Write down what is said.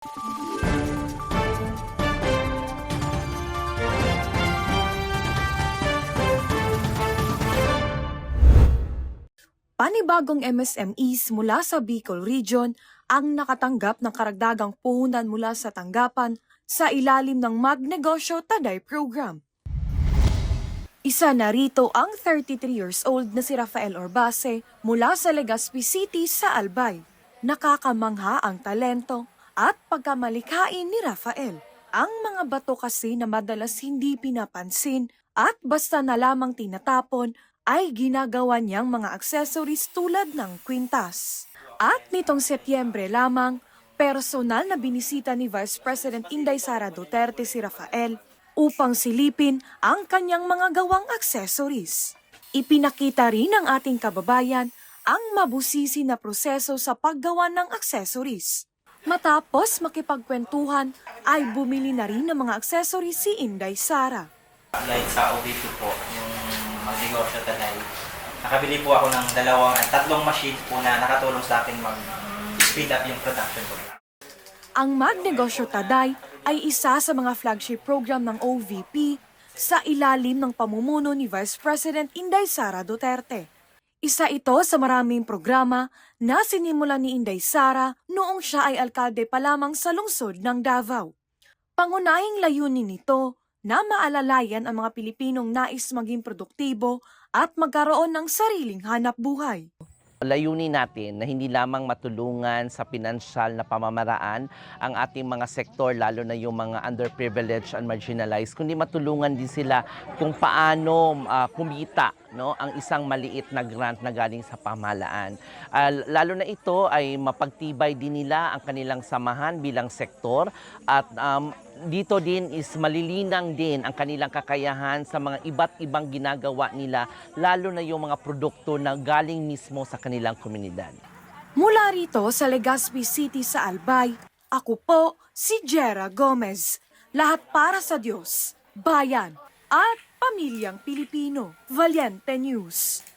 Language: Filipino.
Panibagong MSMEs mula sa Bicol Region ang nakatanggap ng karagdagang puhunan mula sa tanggapan sa ilalim ng Magnegosyo Taday Program. Isa na rito ang 33 years old na si Rafael Orbase mula sa Legazpi City sa Albay. Nakakamangha ang talento at pagkamalikhain ni Rafael. Ang mga bato kasi na madalas hindi pinapansin at basta na lamang tinatapon ay ginagawa niyang mga accessories tulad ng kwintas. At nitong Setyembre lamang, personal na binisita ni Vice President Inday Sara Duterte si Rafael upang silipin ang kanyang mga gawang accessories. Ipinakita rin ng ating kababayan ang mabusisi na proseso sa paggawa ng accessories. Matapos makipagkwentuhan ay bumili na rin ng mga accessories si Inday Sara. Like sa OVP po, yung Magnegosyo Taday, nakabili po ako ng tatlong machine po na nakatulong sa akin mag-speed up yung production po. Ang Magnegosyo Taday ay isa sa mga flagship program ng OVP sa ilalim ng pamumuno ni Vice President Inday Sara Duterte. Isa ito sa maraming programa na sinimulan ni Inday Sara noong siya ay alkalde pa lamang sa lungsod ng Davao. Pangunahing layunin nito na maalalayan ang mga Pilipinong nais maging produktibo at magkaroon ng sariling hanap buhay. Layunin natin na hindi lamang matulungan sa pinansyal na pamamaraan ang ating mga sektor, lalo na yung mga underprivileged and marginalized, kundi matulungan din sila kung paano kumita ang isang maliit na grant na galing sa pamahalaan. Lalo na ito ay mapagtibay din nila ang kanilang samahan bilang sektor at dito din is malilinang din ang kanilang kakayahan sa mga iba't ibang ginagawa nila, lalo na yung mga produkto na galing mismo sa kanilang komunidad. Mula rito sa Legazpi City sa Albay, ako po si Jera Gomez. Lahat para sa Diyos, bayan at pamilyang Pilipino. Valiente News.